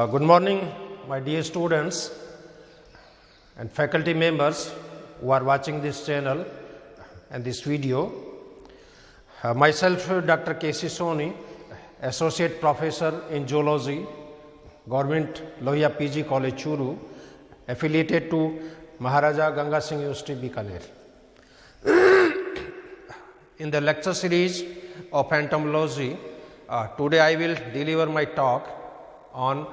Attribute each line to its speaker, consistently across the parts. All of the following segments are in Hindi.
Speaker 1: Good morning, my dear students and faculty members who are watching this channel and this video. Myself, Dr. K.C. Soni, Associate Professor in Zoology, Government Lohia PG College, Churu, affiliated to Maharaja Ganga Singh University, Bikaner. In the lecture series of entomology, today I will deliver my talk on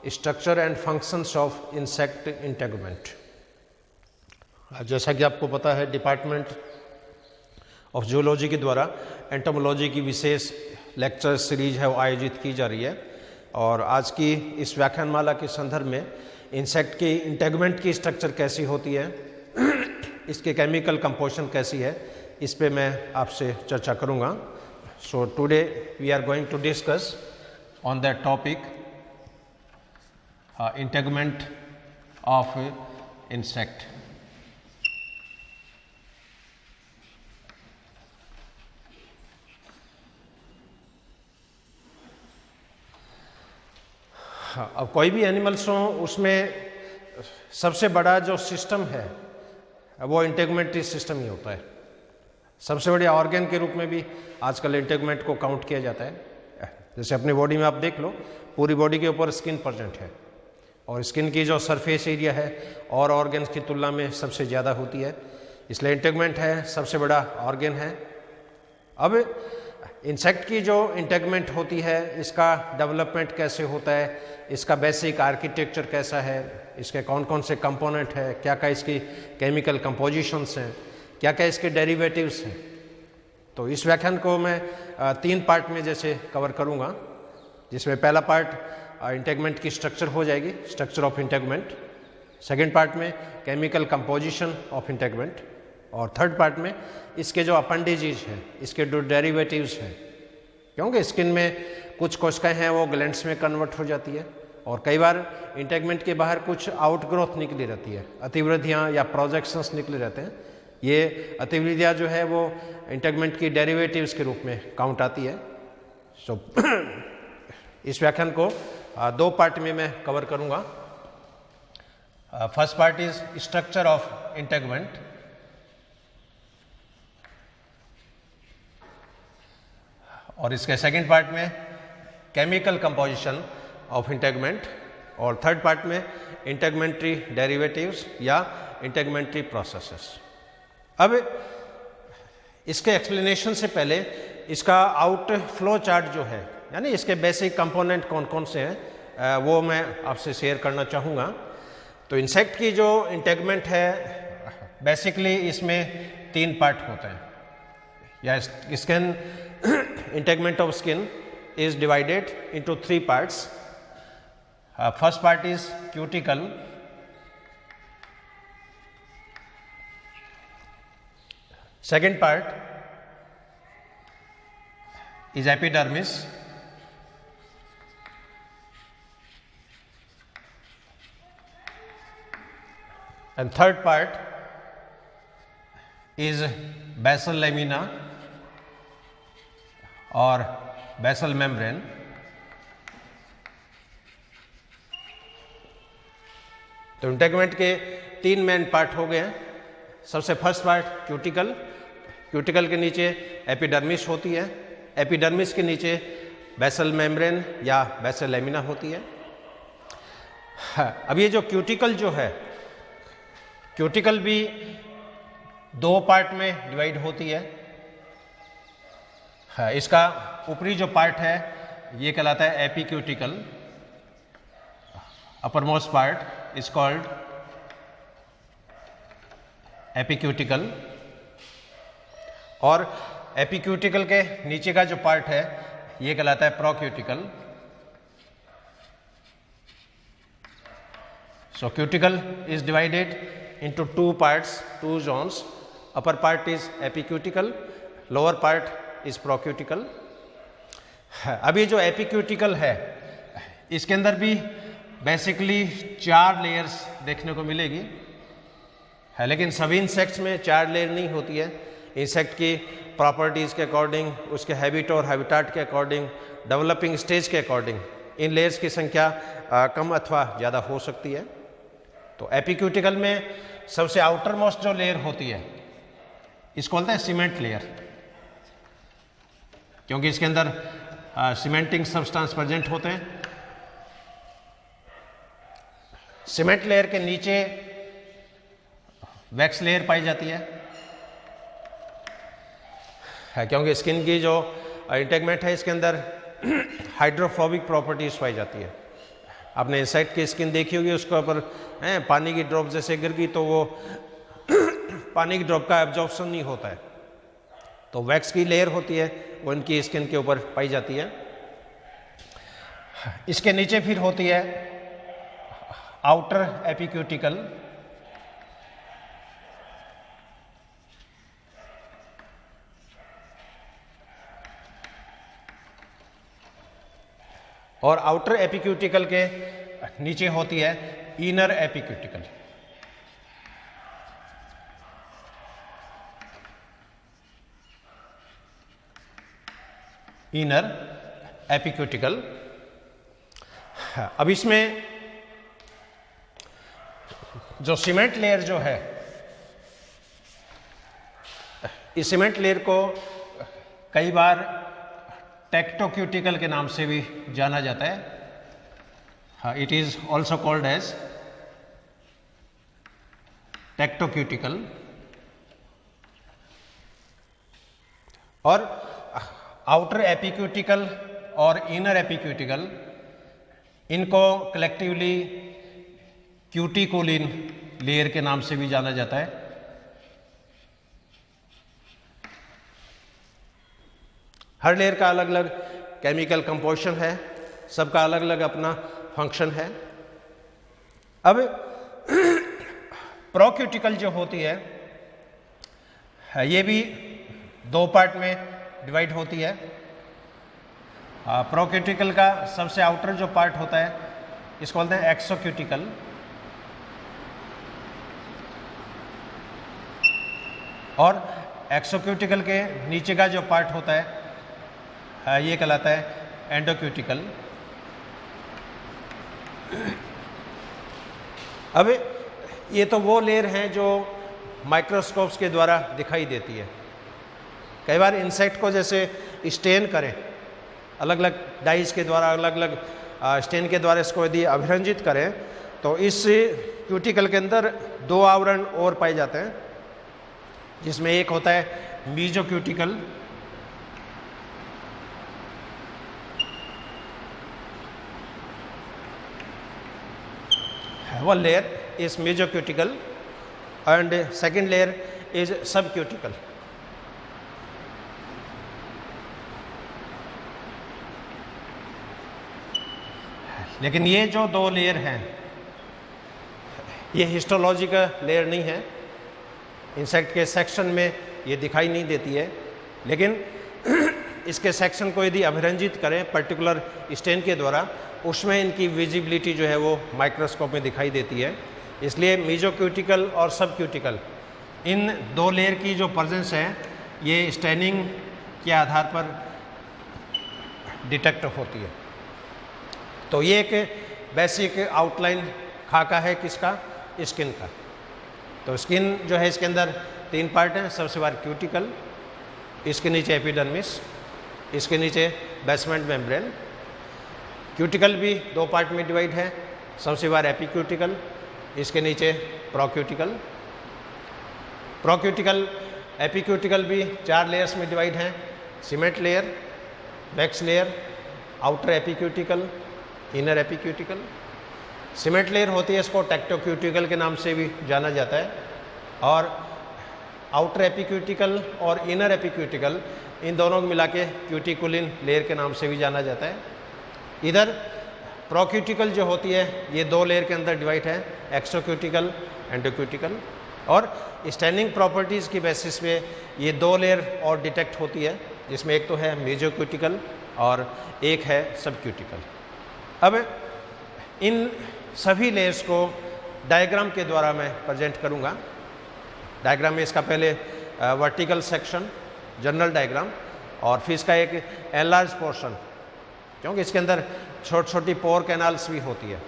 Speaker 1: structure and functions of insect integument. जैसा कि आपको पता है, डिपार्टमेंट ऑफ जूलॉजी के द्वारा एंटोमोलॉजी की विशेष लेक्चर सीरीज है वो आयोजित की जा रही है और आज की इस व्याख्यानमाला के संदर्भ में इंसेक्ट की इंटेगुमेंट की स्ट्रक्चर कैसी होती है, इसके केमिकल कंपोजिशन कैसी है, इस पे मैं आपसे चर्चा करूंगा. So today we are going to discuss on that topic integument of insect. अब कोई भी एनिमल्स हो उसमें सबसे बड़ा जो सिस्टम है वो इंटेगुमेंट्री सिस्टम ही होता है. सबसे बड़े ऑर्गन के रूप में भी आजकल इंटेगुमेंट को काउंट किया जाता है. जैसे अपनी बॉडी में आप देख लो, पूरी बॉडी के ऊपर स्किन प्रेजेंट है और स्किन की जो सरफेस एरिया है और ऑर्गन्स की तुलना में सबसे ज़्यादा होती है, इसलिए इंटेगुमेंट है सबसे बड़ा ऑर्गन है. अब इंसेक्ट की जो इंटेगुमेंट होती है, इसका डेवलपमेंट कैसे होता है, इसका बेसिक आर्किटेक्चर कैसा है, इसके कौन कौन से कंपोनेंट है, क्या क्या इसकी केमिकल कंपोजिशंस हैं, क्या क्या इसके डेरिवेटिव्स हैं. तो इस व्याख्यान को मैं 3 पार्ट में जैसे कवर करूंगा, जिसमें पहला पार्ट इंटेगुमेंट की स्ट्रक्चर हो जाएगी, structure of integument. Second part में केमिकल कंपोजिशन ऑफ इंटेगुमेंट और थर्ड पार्ट में इसके जो अपेंडेजेज हैं, इसके जो डेरिवेटिव्स हैं, क्योंकि स्किन में कुछ कोशिकाएं हैं वो ग्लैंड्स में कन्वर्ट हो जाती है और कई बार इंटेगुमेंट के बाहर कुछ आउटग्रोथ निकली रहती है, अतिवृद्धियाँ या प्रोजेक्शंस निकले रहते हैं. ये अतिवृद्धियाँ जो है वो इंटेगुमेंट की डेरिवेटिव्स के रूप में काउंट आती है. सो इस व्याख्यान को 2 पार्ट में मैं कवर करूँगा. First part is structure of integument और इसके सेकंड पार्ट में केमिकल कंपोजिशन ऑफ इंटेगुमेंट और थर्ड पार्ट में इंटेगुमेंट्री डेरिवेटिव्स या इंटेगुमेंट्री प्रोसेसेस. अब इसके एक्सप्लेनेशन से पहले इसका आउटफ्लो चार्ट जो है, यानी इसके बेसिक कंपोनेंट कौन कौन से हैं, वो मैं आपसे शेयर करना चाहूँगा. तो इंसेक्ट की जो इंटेगुमेंट है, बेसिकली इसमें 3 पार्ट होते हैं. या skin integument of skin is divided into 3 parts. First part is cuticle, second part is epidermis, and third part is basal lamina और बेसल मेम्ब्रेन. तो इंटेगुमेंट के 3 मेन पार्ट हो गए हैं. सबसे फर्स्ट पार्ट क्यूटिकल. क्यूटिकल के नीचे एपिडर्मिस होती है, एपिडर्मिस के नीचे बेसल मेम्ब्रेन या बेसल लेमिना होती है. अब ये जो क्यूटिकल जो है, क्यूटिकल भी 2 पार्ट में डिवाइड होती है. इसका ऊपरी जो पार्ट है ये कहलाता है epicuticle. Upper most part is called epicuticle और एपिक्यूटिकल के नीचे का जो पार्ट है ये कहलाता है procuticle. So cuticle is divided into 2 parts, 2 zones. Upper part is epicuticle, lower part is procuticle. अब ये जो एपिक्यूटिकल है, इसके अंदर भी बेसिकली 4 लेयर्स देखने को मिलेगी है, लेकिन सभी इंसेक्ट्स में 4 लेयर नहीं होती है. इंसेक्ट की प्रॉपर्टीज़ के अकॉर्डिंग, उसके हैबिट और हैबिटाट के अकॉर्डिंग, डेवलपिंग स्टेज के अकॉर्डिंग इन लेयर्स की संख्या कम अथवा ज़्यादा हो सकती है। तो एपिक्यूटिकल में सबसे आउटर मोस्ट जो लेयर होती है इसको बोलते हैं सीमेंट लेयर, क्योंकि इसके अंदर सीमेंटिंग सब्सटेंस प्रेजेंट होते हैं। सीमेंट लेयर के नीचे वैक्स लेयर पाई जाती है, क्योंकि स्किन की जो इंटेगमेंट है इसके अंदर हाइड्रोफोबिक प्रॉपर्टीज पाई जाती है। आपने इंसेक्ट की स्किन देखी होगी, उसके ऊपर पानी की ड्रॉप जैसे गिर गई तो वो पानी की ड्रॉप का एब्जॉर्प्शन नहीं होता है, तो वैक्स की लेयर होती है वो इनकी स्किन के ऊपर पाई जाती है। इसके नीचे फिर होती है आउटर एपिक्यूटिकल, और आउटर एपिक्यूटिकल के नीचे होती है इनर एपिक्यूटिकल। इनर एपिक्यूटिकल। अब इसमें जो सीमेंट लेयर जो है, इस सीमेंट लेयर को कई बार टेक्टोक्यूटिकल के नाम से भी जाना जाता है। It is also called as tectocuticle. और आउटर एपिक्यूटिकल और इनर एपिक्यूटिकल, इनको कलेक्टिवली क्यूटिकोलिन लेयर के नाम से भी जाना जाता है। हर लेयर का अलग अलग केमिकल कंपोजिशन है, सबका अलग अलग अपना फंक्शन है। अब प्रोक्यूटिकल जो होती है ये भी दो पार्ट में डिवाइड होती है। प्रोक्यूटिकल का सबसे आउटर जो पार्ट होता है इसको बोलते हैं एक्सोक्यूटिकल, और एक्सोक्यूटिकल के नीचे का जो पार्ट होता है ये कहलाता है एंडोक्यूटिकल। अब ये तो वो लेयर हैं जो माइक्रोस्कोप्स के द्वारा दिखाई देती है। कई बार इंसेक्ट को जैसे स्टेन करें, अलग अलग डाइज के द्वारा, अलग अलग स्टेन के द्वारा इसको यदि अभिरंजित करें तो इस क्यूटिकल के अंदर दो आवरण और पाए जाते हैं, जिसमें एक होता है मीजोक्यूटिकल, one layer is mesocuticle and second layer is subcuticle. लेकिन ये जो दो लेयर हैं ये हिस्टोलॉजी का लेयर नहीं है, इंसेक्ट के सेक्शन में ये दिखाई नहीं देती है, लेकिन इसके सेक्शन को यदि अभिरंजित करें पर्टिकुलर स्टेन के द्वारा, उसमें इनकी विजिबिलिटी जो है वो माइक्रोस्कोप में दिखाई देती है। इसलिए मीजोक्यूटिकल और सबक्यूटिकल, इन दो लेयर की जो प्रेजेंस है ये स्टेनिंग के आधार पर डिटेक्ट होती है। तो ये एक बेसिक आउटलाइन खाका है किसका, स्किन का। तो स्किन जो है इसके अंदर तीन पार्ट हैं। सबसे बार क्यूटिकल, इसके नीचे एपिडर्मिस, इसके नीचे बेसमेंट मेम्ब्रेन। क्यूटिकल भी दो पार्ट में डिवाइड है। सबसे बार एपिक्यूटिकल, इसके नीचे प्रोक्यूटिकल। प्रोक्यूटिकल एपिक्यूटिकल भी चार लेयर्स में डिवाइड हैं। Cement layer, wax layer, outer epicuticle, inner epicuticle. Cement layer होती है, इसको टेक्टोक्यूटिकल के नाम से भी जाना जाता है। और आउटर एपिक्यूटिकल और इनर एपिक्यूटिकल, इन दोनों को मिला के क्यूटिकुलिन लेयर के नाम से भी जाना जाता है। इधर प्रोक्यूटिकल जो होती है ये दो लेयर के अंदर डिवाइड है, एक्सोक्यूटिकल, एंडोक्यूटिकल। और स्टैंडिंग प्रॉपर्टीज़ की बेसिस पे ये दो लेयर और डिटेक्ट होती है, जिसमें एक तो है मेजोक्यूटिकल और एक है सबक्यूटिकल। अब इन सभी लेयर्स को डायग्राम के द्वारा मैं प्रेजेंट करूँगा। डायग्राम में इसका पहले वर्टिकल सेक्शन, जनरल डायग्राम, और फिर इसका एक एनलार्ज पोर्शन क्योंकि इसके अंदर छोटी छोटी पोर कैनाल्स भी होती है।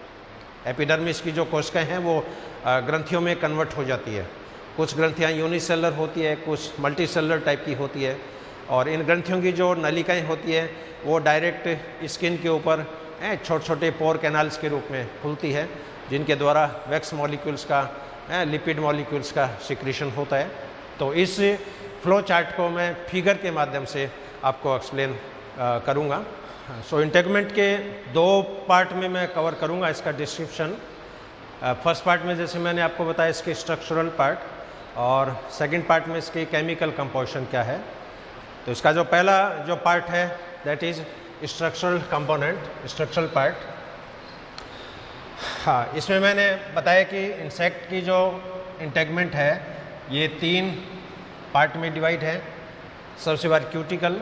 Speaker 1: एपिडर्मिस की जो कोशिकाएं हैं वो ग्रंथियों में कन्वर्ट हो जाती है। कुछ ग्रंथियाँ यूनिसेलुलर होती है, कुछ मल्टीसेलुलर टाइप की होती है, और इन ग्रंथियों की जो नलिकाएं होती है वो डायरेक्ट स्किन के ऊपर छोटे छोटे पोर कैनाल्स के रूप में खुलती है, जिनके द्वारा वैक्स मॉलिक्यूल्स का, लिपिड मॉलिक्यूल्स का सिक्रीशन होता है। तो इस फ्लो चार्ट को मैं फिगर के माध्यम से आपको एक्सप्लेन करूँगा। सो इंटेगुमेंट के 2 पार्ट में मैं कवर करूँगा इसका डिस्क्रिप्शन। फर्स्ट पार्ट में जैसे मैंने आपको बताया इसके स्ट्रक्चरल पार्ट, और सेकंड पार्ट में इसकी केमिकल कंपोजिशन क्या है। तो इसका जो पहला जो पार्ट है that is structural component, structural part. हाँ, इसमें मैंने बताया कि इंसेक्ट की जो इंटेगुमेंट है ये 3 पार्ट में डिवाइड है। सबसे बार क्यूटिकल,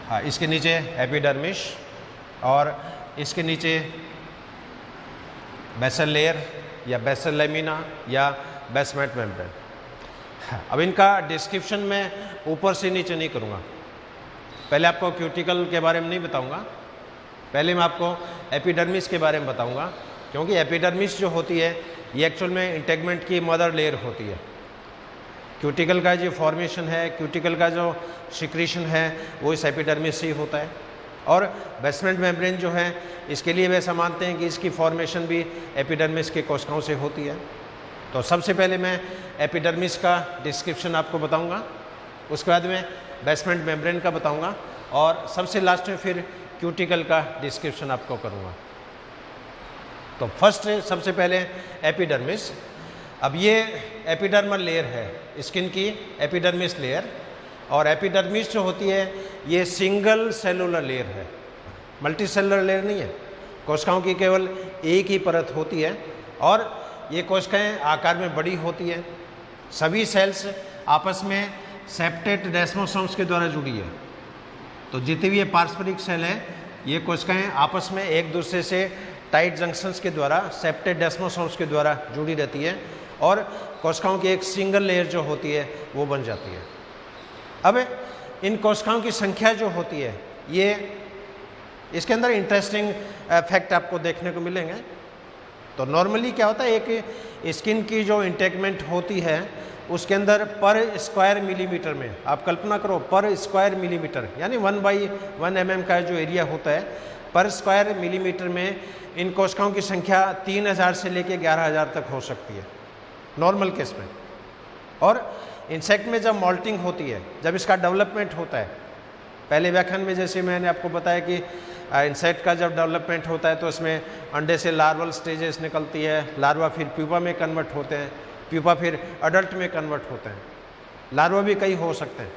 Speaker 1: हाँ, इसके नीचे एपिडर्मिस, और इसके नीचे बेसल लेयर या बेसल लेमिना या बेसमेंट मेम्ब्रेन। अब इनका डिस्क्रिप्शन मैं ऊपर से नीचे नहीं करूँगा। पहले आपको क्यूटिकल के बारे में नहीं बताऊँगा, पहले मैं आपको एपिडर्मिस के बारे में बताऊँगा, क्योंकि एपिडर्मिस जो होती है ये एक्चुअल में इंटेगुमेंट की मदर लेयर होती है। क्यूटिकल का जो फॉर्मेशन है, क्यूटिकल का जो सिक्रीशन है वो इस एपिडर्मिस से ही होता है। और बेसमेंट मेम्ब्रेन जो है इसके लिए वैसा मानते हैं कि इसकी फॉर्मेशन भी एपिडर्मिस के कोशिकाओं से होती है। तो सबसे पहले मैं एपिडर्मिस का डिस्क्रिप्शन आपको बताऊंगा, उसके बाद में बेसमेंट मेम्ब्रेन का बताऊंगा, और सबसे लास्ट में फिर क्यूटिकल का डिस्क्रिप्शन आपको करूंगा। तो फर्स्ट सबसे पहले एपिडर्मिस। अब ये एपिडर्मल लेयर है, स्किन की एपिडर्मिस लेयर, और एपिडर्मिस जो होती है ये सिंगल सेलुलर लेयर है, मल्टी सेलुलर लेयर नहीं है। कोशिकाओं की केवल एक ही परत होती है, और ये कोशिकाएं आकार में बड़ी होती है। सभी सेल्स आपस में सेप्टेट डेस्मोसोम्स के द्वारा जुड़ी है। तो जितनी भी ये पारस्परिक सेल है ये कोशिकाएं आपस में एक दूसरे से टाइट जंक्शंस के द्वारा, सेप्टेट डेस्मोसोम्स के द्वारा जुड़ी रहती है, और कोशिकाओं की एक सिंगल लेयर जो होती है वो बन जाती है। अब इन कोशिकाओं की संख्या जो होती है ये, इसके अंदर इंटरेस्टिंग फैक्ट आपको देखने को मिलेंगे। तो नॉर्मली क्या होता है, एक स्किन की जो इंटेगुमेंट होती है उसके अंदर पर स्क्वायर मिलीमीटर में, आप कल्पना करो पर स्क्वायर मिलीमीटर यानी 1/1 mm का जो एरिया होता है, पर स्क्वायर मिलीमीटर में इन कोशिकाओं की संख्या 3000 से लेकर 11000 तक हो सकती है नॉर्मल केस में। और इंसेक्ट में जब मॉल्टिंग होती है, जब इसका डेवलपमेंट होता है, पहले व्याख्यान में जैसे मैंने आपको बताया कि इंसेक्ट का जब डेवलपमेंट होता है तो उसमें अंडे से लार्वल स्टेजेस निकलती है, लार्वा फिर प्यूपा में कन्वर्ट होते हैं, प्यूपा फिर अडल्ट में कन्वर्ट होते हैं। लार्वा भी कई हो सकते हैं,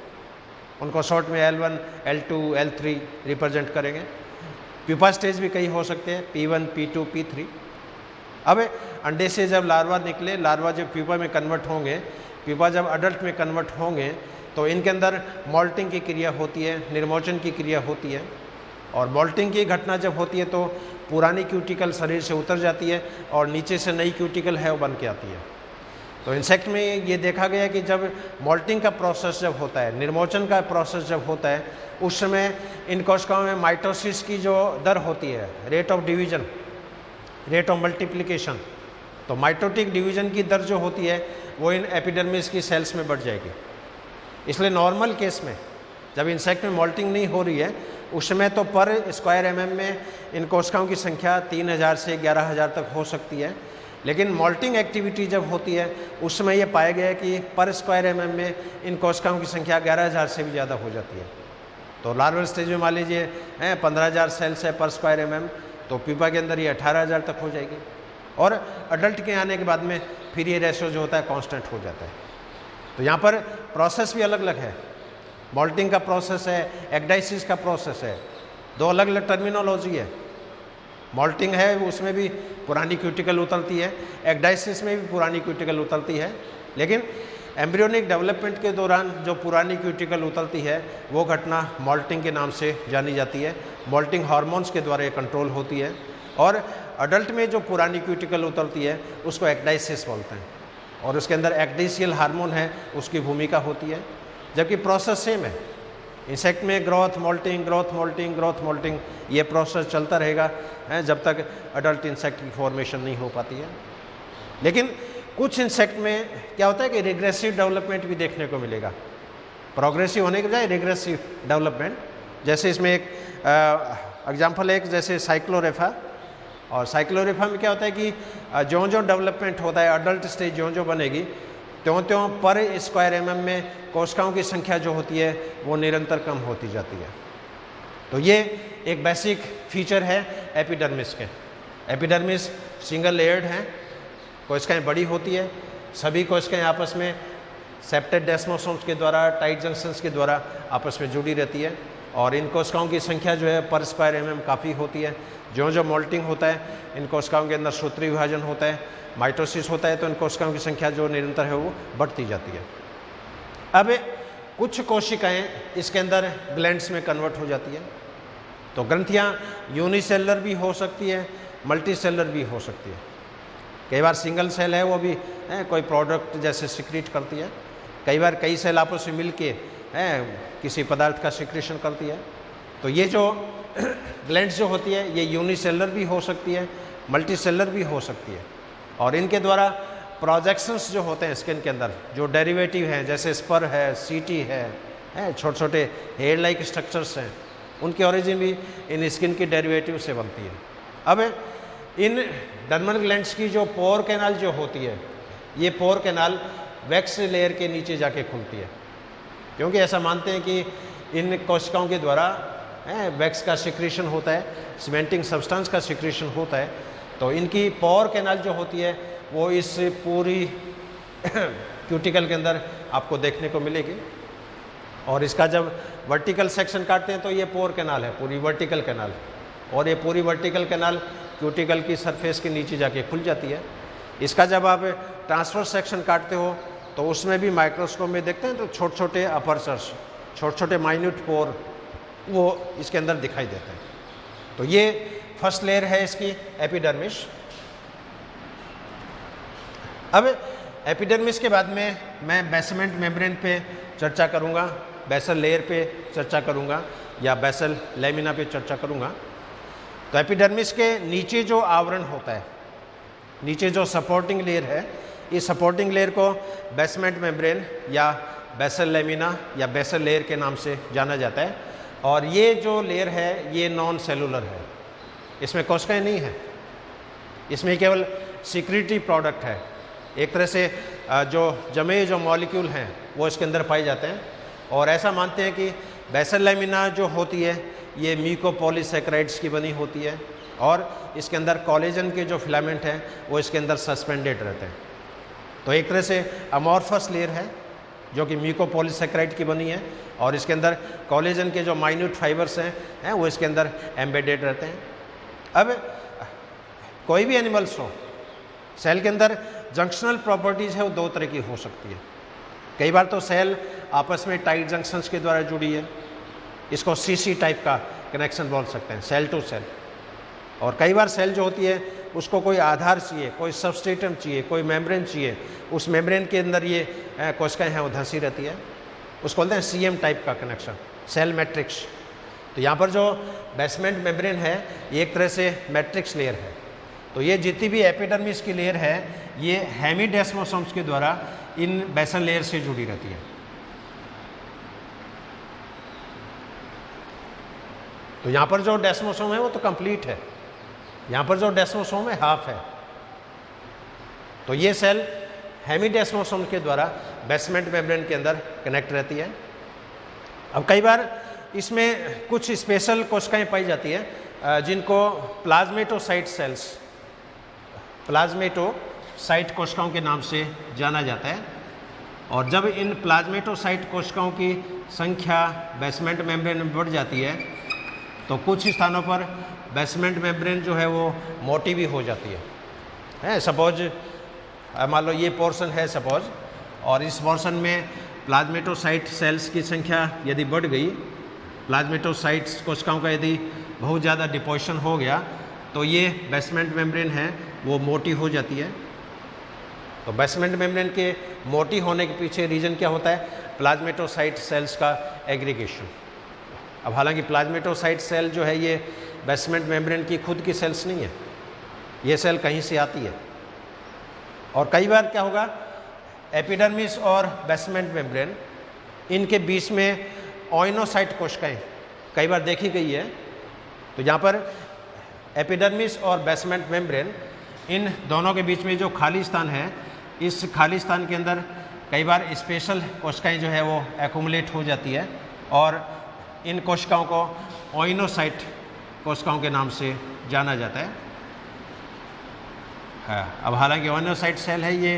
Speaker 1: उनको शॉर्ट में L1, L2, L3 रिप्रेजेंट करेंगे। प्यूपा स्टेज भी कई हो सकते हैं, P1, P2, P3। अब अंडे से जब लार्वा निकले, लार्वा जब प्यूपा में कन्वर्ट होंगे, प्यूपा जब अडल्ट में कन्वर्ट होंगे, तो इनके अंदर मॉल्टिंग की क्रिया होती है, निर्मोचन की क्रिया होती है। और मॉल्टिंग की घटना जब होती है तो पुरानी क्यूटिकल शरीर से उतर जाती है और नीचे से नई क्यूटिकल है वो बन के आती है। तो इंसेक्ट में ये देखा गया कि जब मॉल्टिंग का प्रोसेस जब होता है, निर्मोचन का प्रोसेस जब होता है, उस समय इन कोशिकाओं में माइटोसिस की जो दर होती है, rate of division, rate of multiplication, तो माइटोटिक डिवीजन की दर जो होती है वो इन एपिडर्मिस की सेल्स में बढ़ जाएगी। इसलिए नॉर्मल केस में जब इंसेक्ट में मॉल्टिंग नहीं हो रही है उस समय तो पर स्क्वायर mm में इन कोशिकाओं की संख्या 3000 से 11000 तक हो सकती है। लेकिन मॉल्टिंग एक्टिविटी जब होती है उस समय ये पाया गया कि पर स्क्वायर mm में इन कोशिकाओं की संख्या 11000 से भी ज़्यादा हो जाती है। तो लार्वल स्टेज में मान लीजिए 15000 सेल्स है पर स्क्वायर mm, तो प्यूपा के अंदर ये 18000 तक हो जाएगी। और अडल्ट के आने के बाद में फिर ये रेशो जो होता है कांस्टेंट हो जाता है। तो यहाँ पर प्रोसेस भी अलग अलग है, मॉल्टिंग का प्रोसेस है, एक्डाइसिस का प्रोसेस है, दो अलग अलग टर्मिनोलॉजी है। मॉल्टिंग है उसमें भी पुरानी क्यूटिकल उतरती है, एक्डाइसिस में भी पुरानी क्यूटिकल उतरती है, लेकिन एम्ब्रियोनिक डेवलपमेंट के दौरान जो पुरानी क्यूटिकल उतरती है वो घटना मॉल्टिंग के नाम से जानी जाती है। मॉल्टिंग हार्मोन्स के द्वारा ये कंट्रोल होती है। और अडल्ट में जो पुरानी क्यूटिकल उतरती है उसको एक्डाइसिस बोलते हैं, और उसके अंदर एक्डेसियल हार्मोन है, उसकी भूमिका होती है। जबकि प्रोसेस सेम है, इंसेक्ट में ग्रोथ मोल्टिंग ये प्रोसेस चलता रहेगा जब तक अडल्ट इंसेक्ट की फॉर्मेशन नहीं हो पाती है। लेकिन कुछ इंसेक्ट में क्या होता है कि रिग्रेसिव डेवलपमेंट भी देखने को मिलेगा, प्रोग्रेसिव होने के बजाय रिग्रेसिव डेवलपमेंट। जैसे इसमें एक एग्जाम्पल है जैसे साइक्लोरेफा, और साइक्लोरेफा में क्या होता है कि जो जो डेवलपमेंट होता है, अडल्ट स्टेज जो बनेगी त्यों त्यों पर स्क्वायर mm में कोशिकाओं की संख्या जो होती है वो निरंतर कम होती जाती है। तो ये एक बेसिक फीचर है एपिडर्मिस के। एपिडर्मिस सिंगल लेयर्ड हैं, कोशिकाएं बड़ी होती है, सभी कोशिकाएं आपस में सेप्टेड डेस्मोसोम्स के द्वारा, टाइट जंक्शंस के द्वारा आपस में जुड़ी रहती है, और इन कोशिकाओं की संख्या जो है पर स्क्वायर mm काफ़ी होती है। जो जो मोल्टिंग होता है इन कोशिकाओं के अंदर सूत्री विभाजन होता है, माइटोसिस होता है, तो इन कोशिकाओं की संख्या जो निरंतर है वो बढ़ती जाती है। अब कुछ कोशिकाएं इसके अंदर ग्लैंड्स में कन्वर्ट हो जाती है। तो ग्रंथियां यूनिसेलुलर भी हो सकती है, मल्टी सेलुलर भी हो सकती है। कई बार सिंगल सेल है वो भी कोई प्रोडक्ट जैसे सिक्रीट करती है, कई बार कई सेल आपस में मिल के किसी पदार्थ का सिक्रेशन करती है। तो ये जो ग्लैंड्स जो होती है ये यूनिसेलुलर भी हो सकती है, मल्टी सेलुलर भी हो सकती है, और इनके द्वारा प्रोजेक्शंस जो होते हैं स्किन के अंदर, जो डेरिवेटिव हैं जैसे स्पर है, सीटी है, छोटे छोटे हेयर लाइक स्ट्रक्चर्स हैं, उनकी ओरिजिन भी इन स्किन की डेरिवेटिव से बनती है। अब इन डर्मल ग्लैंड्स की जो पोर कैनाल जो होती है, ये पोर कैनाल वैक्स लेयर के नीचे जाके खुलती है, क्योंकि ऐसा मानते हैं कि इन कोशिकाओं के द्वारा वैक्स का सिक्रीशन होता है, सीमेंटिंग सब्सटेंस का सिक्रीशन होता है। तो इनकी पोर कैनाल जो होती है वो इस पूरी क्यूटिकल के अंदर आपको देखने को मिलेगी, और इसका जब वर्टिकल सेक्शन काटते हैं तो ये पोर कैनाल है, पूरी वर्टिकल कैनाल, और ये पूरी वर्टिकल कैनाल क्यूटिकल की सरफेस के नीचे जाके खुल जाती है। इसका जब आप ट्रांसफर सेक्शन काटते हो तो उसमें भी माइक्रोस्कोप में देखते हैं तो छोटे छोटे अपर्चर्स, छोटे छोटे माइन्यूट पोर वो इसके अंदर दिखाई देते हैं। तो ये फर्स्ट लेयर है इसकी एपिडर्मिस। अब एपिडर्मिस के बाद में मैं बेसमेंट मेम्ब्रेन पे चर्चा करूंगा, बेसल लेयर पे चर्चा करूंगा, या बेसल लेमिना पे चर्चा करूंगा। तो एपिडर्मिस के नीचे जो आवरण होता है, नीचे जो सपोर्टिंग लेयर है, इस सपोर्टिंग लेयर को बेसमेंट मेम्ब्रेन या बेसल लेमिना या बेसल लेयर के नाम से जाना जाता है। और ये जो लेयर है ये नॉन सेलुलर है, इसमें कोशिकाएं नहीं है, इसमें केवल सिक्रीटरी प्रोडक्ट है। एक तरह से जो जमे जो मॉलिक्यूल हैं वो इसके अंदर पाए जाते हैं, और ऐसा मानते हैं कि बेसल लेमिना जो होती है ये म्यूकोपॉलीसैकेराइड्स की बनी होती है, और इसके अंदर कोलेजन के जो फिलामेंट हैं वो इसके अंदर सस्पेंडेड रहते हैं। तो एक तरह से अमॉर्फस लेयर है जो कि म्यूकोपॉलीसैकेराइड की बनी है, और इसके अंदर कोलेजन के जो माइन्यूट फाइबर्स हैं वो इसके अंदर एम्बेडेड रहते हैं। अब कोई भी एनिमल्स हो, सेल के अंदर जंक्शनल प्रॉपर्टीज़ है वो दो तरह की हो सकती है। कई बार तो सेल आपस में टाइट जंक्शंस के द्वारा जुड़ी है, इसको सीसी टाइप का कनेक्शन बोल सकते हैं, सेल टू सेल। और कई बार सेल जो होती है उसको कोई आधार चाहिए, कोई सबस्ट्रेटम चाहिए, कोई मेम्ब्रेन चाहिए, उस मेम्ब्रेन के अंदर ये कोशिकाएं हैं वो धंसी रहती है, उसको बोलते हैं सीएम टाइप का कनेक्शन, सेल मैट्रिक्स। तो यहाँ पर जो बेसमेंट मेम्ब्रेन है ये एक तरह से मैट्रिक्स लेयर है। तो ये जितनी भी एपिडर्मिस की लेयर है ये हेमीडेस्मोसोम्स के द्वारा इन बेसल लेयर से जुड़ी रहती है। तो यहाँ पर जो डेस्मोसोम है वो तो कंप्लीट है, यहाँ पर जो डेस्मोसोम है हाफ है। तो ये सेल हेमीडेस्मोसोम के द्वारा बेसमेंट मेम्ब्रेन के अंदर कनेक्ट रहती है। अब कई बार इसमें कुछ स्पेशल कोशिकाएं पाई जाती है जिनको प्लाज्मेटोसाइट सेल्स, प्लाज्मेटोसाइट कोशिकाओं के नाम से जाना जाता है। और जब इन प्लाज्मेटोसाइट कोशिकाओं की संख्या बेसमेंट मेम्ब्रेन में बढ़ जाती है तो कुछ स्थानों पर बेसमेंट मेम्ब्रेन जो है वो मोटी भी हो जाती है। सपोज मान लो ये पोर्शन है सपोज, और इस पोर्शन में प्लाज्मेटोसाइट सेल्स की संख्या यदि बढ़ गई, प्लाज्मेटोसाइट्स कोशिकाओं का यदि बहुत ज़्यादा डिपोजिशन हो गया तो ये बेसमेंट मेम्ब्रेन है वो मोटी हो जाती है। तो बेसमेंट मेम्ब्रेन के मोटी होने के पीछे रीज़न क्या होता है? प्लाज्मेटोसाइट सेल्स का एग्रीगेशन। अब हालांकि प्लाज्मेटोसाइट सेल जो है ये बेसमेंट मेम्ब्रेन की खुद की सेल्स नहीं है, ये सेल कहीं से आती है। और कई बार क्या होगा, एपिडर्मिस और बेसमेंट मेम्ब्रेन इनके बीच में ऑइनोसाइट कोशिकाएं कई बार देखी गई है। तो यहाँ पर एपिडर्मिस और बेसमेंट मेम्ब्रेन इन दोनों के बीच में जो खाली स्थान है, इस खाली स्थान के अंदर कई बार स्पेशल कोशिकाएं जो है वो एक्यूमुलेट हो जाती है और इन कोशिकाओं को ऑइनोसाइट कोशिकाओं के नाम से जाना जाता है। हाँ, अब हालांकि ऑइनोसाइट सेल है ये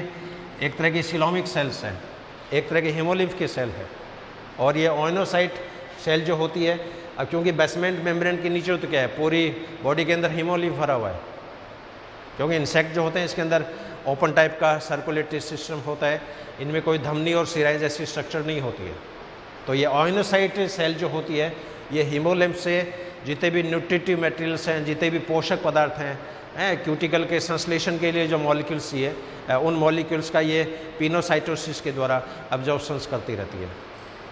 Speaker 1: एक तरह की सिलोमिक सेल्स है, एक तरह के हीमोलिम्फ की सेल है। और ये ऑइनोसाइट सेल जो होती है, अब क्योंकि बेसमेंट मेम्ब्रेन के नीचे तो क्या है, पूरी बॉडी के अंदर हीमोलिम्फ भरा हुआ है, क्योंकि इंसेक्ट जो होते हैं इसके अंदर ओपन टाइप का सर्कुलेटरी सिस्टम होता है, इनमें कोई धमनी और सिराएं जैसी स्ट्रक्चर नहीं होती है। तो ये ऑइनोसाइट सेल जो होती है ये हीमोलिम्फ से जितने भी न्यूट्रिटिव मटेरियल्स हैं, जितने भी पोषक पदार्थ हैं, क्यूटिकल के संश्लेषण के लिए जो मॉलिक्यूल्स चाहिए, उन मॉलिक्यूल्स का ये पिनोसाइटोसिस के द्वारा अब्जॉर्प्शन करती रहती है।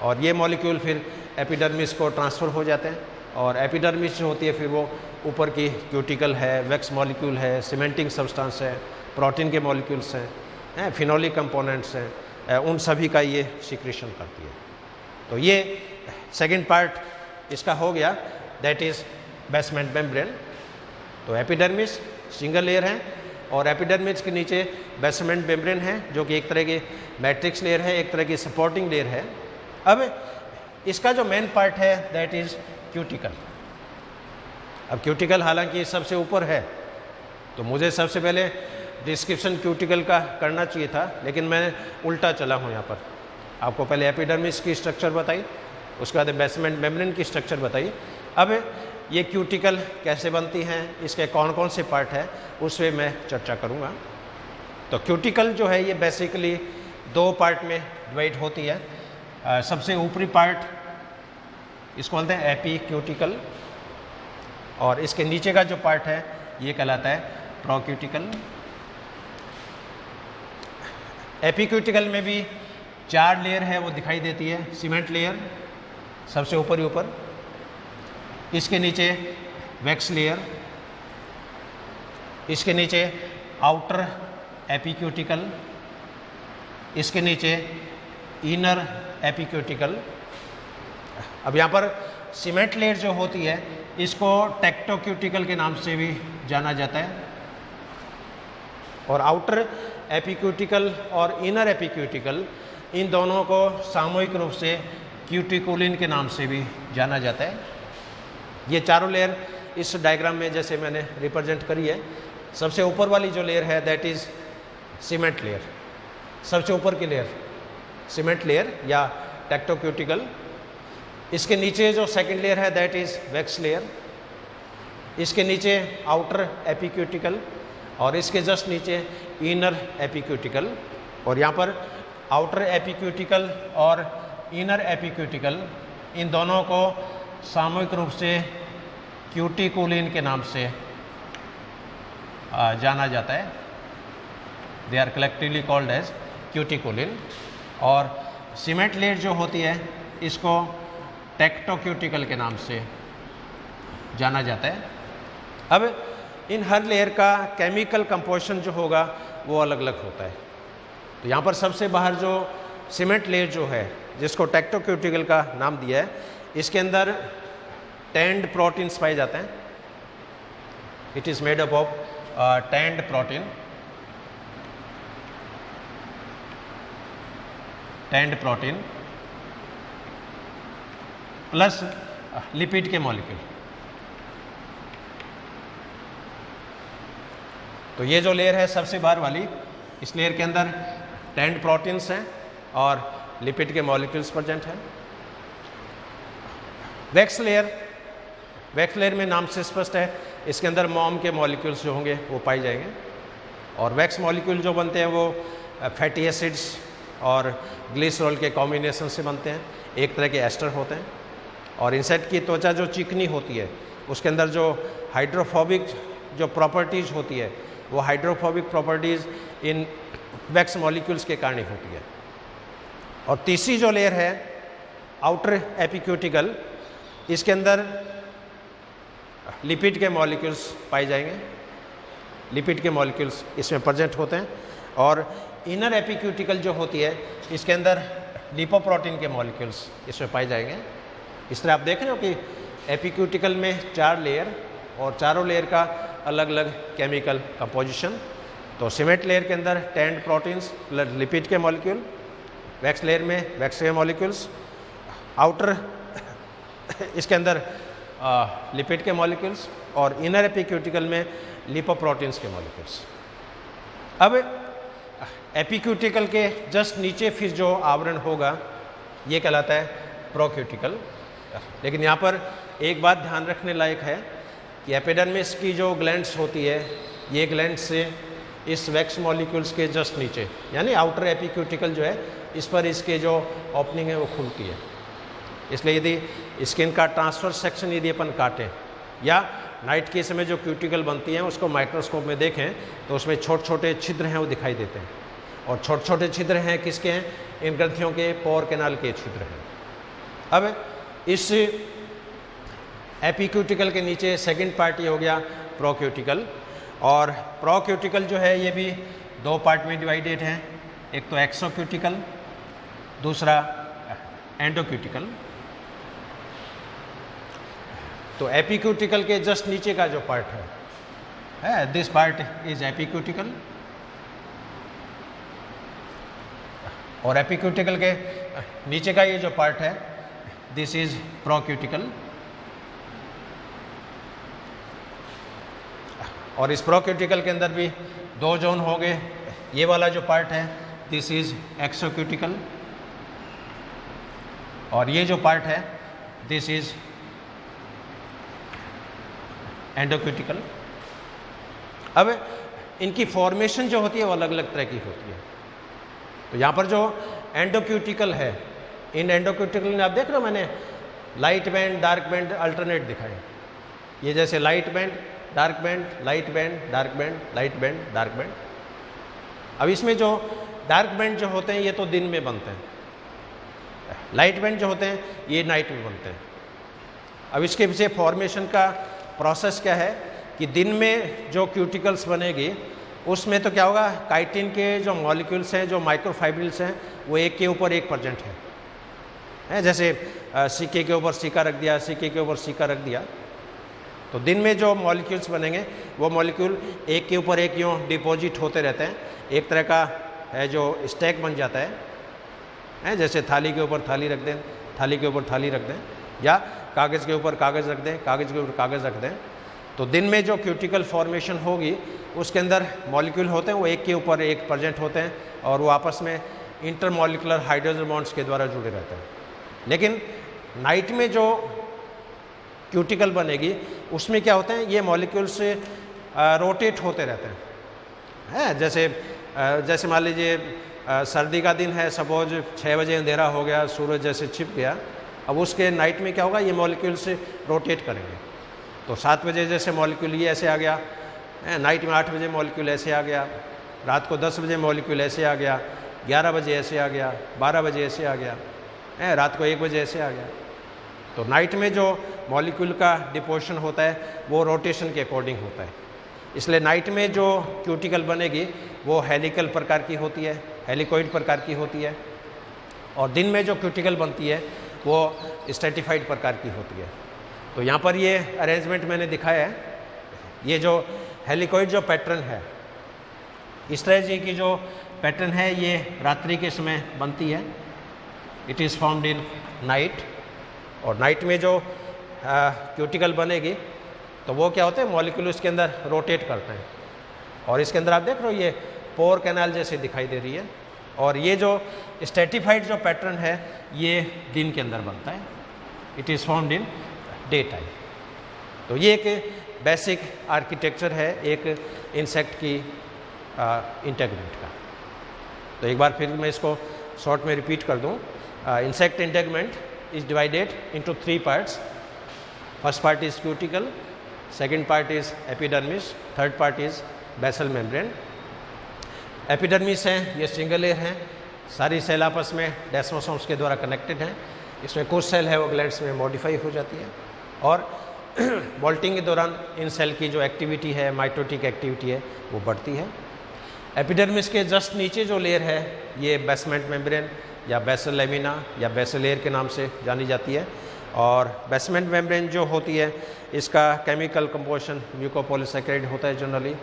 Speaker 1: और ये मॉलिक्यूल फिर एपिडर्मिस को ट्रांसफ़र हो जाते हैं और एपिडर्मिस जो होती है फिर वो ऊपर की क्यूटिकल है, वैक्स मॉलिक्यूल है, सीमेंटिंग सब्सटेंस है, प्रोटीन के मॉलिक्यूल्स हैं, फिनोलिक कंपोनेंट्स हैं, उन सभी का ये सिक्रीशन करती है। तो ये सेकंड पार्ट इसका हो गया, दैट इज़ बेसमेंट मेम्ब्रेन। तो एपिडर्मिस सिंगल लेयर है और एपिडर्मिस के नीचे बेसमेंट मेम्ब्रेन है जो कि एक तरह की मैट्रिक्स लेयर है, एक तरह की सपोर्टिंग लेयर है। अब इसका जो मेन पार्ट है दैट इज़ क्यूटिकल। अब क्यूटिकल हालांकि सबसे ऊपर है, तो मुझे सबसे पहले डिस्क्रिप्शन क्यूटिकल का करना चाहिए था, लेकिन मैं उल्टा चला हूँ। यहाँ पर आपको पहले एपिडर्मिस की स्ट्रक्चर बताई, उसके बाद बेसमेंट मेम्ब्रेन की स्ट्रक्चर बताई। अब ये क्यूटिकल कैसे बनती हैं, इसके कौन कौन से पार्ट है, उस पर मैं चर्चा करूँगा। तो क्यूटिकल जो है ये बेसिकली दो पार्ट में डिवाइड होती है। सबसे ऊपरी पार्ट इसको बोलते हैं एपी क्यूटिकल और इसके नीचे का जो पार्ट है ये कहलाता है प्रोक्यूटिकल। एपिक्यूटिकल में भी 4 लेयर है वो दिखाई देती है। सीमेंट लेयर सबसे ऊपर ही ऊपर, इसके नीचे वैक्स लेयर, इसके नीचे आउटर एपिक्यूटिकल, इसके नीचे इनर एपिक्यूटिकल। अब यहाँ पर सीमेंट लेयर जो होती है इसको टेक्टोक्यूटिकल के नाम से भी जाना जाता है और आउटर एपिक्यूटिकल और इनर एपिक्यूटिकल इन दोनों को सामूहिक रूप से क्यूटिकुलिन के नाम से भी जाना जाता है। ये चारों लेयर इस डायग्राम में जैसे मैंने रिप्रेजेंट करी है। सबसे ऊपर वाली जो लेयर है दैट इज़ सीमेंट लेयर, सबसे ऊपर की लेयर सीमेंट लेयर या टेक्टोक्यूटिकल। इसके नीचे जो सेकंड लेयर है दैट इज़ वैक्स लेयर, इसके नीचे आउटर एपिक्यूटिकल और इसके जस्ट नीचे इनर एपिक्यूटिकल। और यहाँ पर आउटर एपिक्यूटिकल और इनर एपिक्यूटिकल इन दोनों को सामूहिक रूप से क्यूटिकुलिन के नाम से जाना जाता है। They are collectively called as cuticulin. और सीमेंट लेयर जो होती है इसको टेक्टोक्यूटिकल के नाम से जाना जाता है। अब इन हर लेयर का केमिकल कंपोजिशन जो होगा वो अलग अलग होता है। तो यहाँ पर सबसे बाहर जो सीमेंट लेयर जो है जिसको टेक्टोक्यूटिकल का नाम दिया है, इसके अंदर टेंड प्रोटीन्स पाए जाते हैं। It is made up of tend protein, tend protein plus lipid के मॉलिक्यूल। तो ये जो लेयर है सबसे बाहर वाली, इस लेयर के अंदर टेंड प्रोटीन्स हैं और लिपिड के मॉलिक्यूल्स प्रेजेंट हैं। वैक्स लेयर, वैक्स लेयर में नाम से स्पष्ट है इसके अंदर मॉम के मॉलिक्यूल्स जो होंगे वो पाए जाएंगे। और वैक्स मॉलिक्यूल जो बनते हैं वो फैटी एसिड्स और ग्लिसरॉल के कॉम्बिनेशन से बनते हैं, एक तरह के एस्टर होते हैं। और इंसेक्ट की त्वचा जो चिकनी होती है उसके अंदर जो हाइड्रोफोबिक जो प्रॉपर्टीज़ होती है वो हाइड्रोफोबिक प्रॉपर्टीज़ इन वैक्स मॉलिक्यूल्स के कारण होती है। और तीसरी जो लेयर है आउटर एपिक्यूटिकल, इसके अंदर लिपिड के मॉलिक्यूल्स पाए जाएंगे, लिपिड के मॉलिक्यूल्स इसमें प्रेजेंट होते हैं। और इनर एपिक्यूटिकल जो होती है इसके अंदर लिपोप्रोटीन के मॉलिक्यूल्स इसमें पाए जाएंगे। इस तरह आप देख रहे हो कि एपिक्यूटिकल में 4 लेयर और चारों लेयर का अलग अलग केमिकल कंपोजिशन। तो सीमेंट लेयर के अंदर टेंड प्रोटीन्स लिपिड के मॉलिक्यूल, वैक्स लेयर में वैक्स के मॉलिक्यूल्स, आउटर इसके अंदर लिपिड के मॉलिक्यूल्स और इनर एपिक्यूटिकल में लिपोप्रोटीन्स के मॉलिक्यूल्स। अब एपिक्यूटिकल के जस्ट नीचे फिर जो आवरण होगा ये कहलाता है प्रोक्यूटिकल। लेकिन यहाँ पर एक बात ध्यान रखने लायक है कि एपिडर्मिस की जो ग्लैंड्स होती है ये ग्लैंड से इस वैक्स मॉलिक्यूल्स के जस्ट नीचे यानी आउटर एपिक्यूटिकल जो है इस पर इसके जो ओपनिंग है वो खुलती है। इसलिए यदि स्किन का ट्रांसफर सेक्शन यदि अपन काटें या नाइट के समय जो क्यूटिकल बनती हैं उसको माइक्रोस्कोप में देखें तो उसमें छोटे छोटे छिद्र हैं वो दिखाई देते हैं। और छोटे छोटे छिद्र हैं किसके हैं? इन ग्रंथियों के पोर कैनाल के छिद्र हैं। अब इस एपिक्यूटिकल के नीचे सेकंड पार्ट ये हो गया प्रोक्यूटिकल। और प्रोक्यूटिकल जो है ये भी 2 पार्ट में डिवाइडेड है, एक तो एक्सोक्यूटिकल, दूसरा एंडोक्यूटिकल। तो एपिक्यूटिकल के जस्ट नीचे का जो पार्ट है दिस पार्ट इज एपिक्यूटिकल, और एपिक्यूटिकल के नीचे का ये जो पार्ट है दिस इज प्रोक्यूटिकल। और इस प्रोक्यूटिकल के अंदर भी 2 जोन हो गए। ये वाला जो पार्ट है दिस इज एक्सोक्यूटिकल और ये जो पार्ट है दिस इज एंडोक्यूटिकल। अब इनकी फॉर्मेशन जो होती है वो अलग अलग तरह की होती है। तो यहाँ पर जो एंडोक्यूटिकल है, इन एंडोक्यूटिकल में आप देख रहे हो मैंने light band dark band alternate दिखाए। ये जैसे light band dark band, light band dark band, light band dark band. अब इसमें जो डार्क बैंड जो होते हैं ये तो दिन में बनते हैं, लाइट बैंड जो होते हैं ये नाइट में बनते हैं। अब इसके पीछे फॉर्मेशन का प्रोसेस क्या है कि दिन में जो क्यूटिकल्स बनेगी उसमें तो क्या होगा, काइटिन के जो मॉलिक्यूल्स हैं, जो माइक्रोफाइब्रिल्स हैं, वो एक के ऊपर एक प्रेजेंट है। जैसे सिक्के के ऊपर सिक्का रख दिया, सिक्के के ऊपर सिक्का रख दिया, तो दिन में जो मॉलिक्यूल्स बनेंगे वो मॉलिक्यूल एक के ऊपर एक यूँ डिपॉजिट होते रहते हैं। एक तरह का है जो स्टैक बन जाता है, जैसे थाली के ऊपर थाली रख दें, थाली के ऊपर थाली रख दें, या कागज़ के ऊपर कागज़ रख दें, कागज़ के ऊपर कागज़ रख दें। तो दिन में जो क्यूटिकल फॉर्मेशन होगी उसके अंदर मॉलिक्यूल होते हैं वो एक के ऊपर एक प्रेजेंट होते हैं और वो आपस में इंटरमॉलिकुलर हाइड्रोजन बॉन्ड्स के द्वारा जुड़े रहते हैं। लेकिन नाइट में जो क्यूटिकल बनेगी उसमें क्या होते हैं, ये मॉलिक्यूल्स रोटेट होते रहते हैं। जैसे मान लीजिए सर्दी का दिन है, सपोज 6 बजे अंधेरा हो गया, सूरज जैसे छिप गया, अब उसके नाइट में क्या होगा, ये मॉलिक्यूल्स रोटेट करेंगे। तो 7 बजे जैसे मॉलिक्यूल ये ऐसे आ गया, नाइट में 8 बजे मॉलिक्यूल ऐसे आ गया, रात को 10 बजे मॉलिक्यूल ऐसे आ गया, 11 बजे ऐसे आ गया, 12 बजे ऐसे आ गया, रात को 1 बजे ऐसे आ गया। तो नाइट में जो मॉलिक्यूल का डिपोजिशन होता है वो रोटेशन के अकॉर्डिंग होता है। इसलिए नाइट में जो क्यूटिकल बनेगी वो हेलिकल प्रकार की होती है, हेलिकोइड प्रकार की होती है, और दिन में जो क्यूटिकल बनती है वो स्ट्रेटिफाइड प्रकार की होती है। तो यहाँ पर ये अरेंजमेंट मैंने दिखाया है। ये जो हेलिकोइड जो पैटर्न है, इस तरह जी की जो पैटर्न है ये रात्रि के समय बनती है, it is found in night. और नाइट में जो क्यूटिकल बनेगी तो वो क्या होते हैं, मॉलिक्यूल उसके अंदर रोटेट करते हैं, और इसके अंदर आप देख रहे हो ये पोर कैनाल जैसे दिखाई दे रही है। और ये जो स्ट्रेटिफाइड जो पैटर्न है ये दिन के अंदर बनता है, it is found in day time. तो ये एक बेसिक आर्किटेक्चर है एक इंसेक्ट की इंटेगमेंट का। तो एक बार फिर मैं इसको शॉर्ट में रिपीट कर दूं। Insect integument is divided into 3 parts. First part is cuticle, second part is epidermis, third part is basal membrane. Epidermis है ये सिंगल लेयर है, सारी सेल आपस में डेस्मोसोम्स के द्वारा कनेक्टेड हैं। इसमें कुछ सेल है वो ग्लैंड्स में मॉडिफाई हो जाती है और बोल्टिंग के दौरान इन सेल की जो एक्टिविटी है, माइटोटिक एक्टिविटी है, वो बढ़ती है। एपिडर्मिस के जस्ट नीचे जो लेयर है ये बेसमेंट मेम्ब्रेन या बेसल लेमिना या बेसल लेयर के नाम से जानी जाती है। और बेसमेंट मेम्ब्रेन जो होती है इसका केमिकल कंपोजिशन म्यूकोपॉलीसैकेराइड होता है, जनरली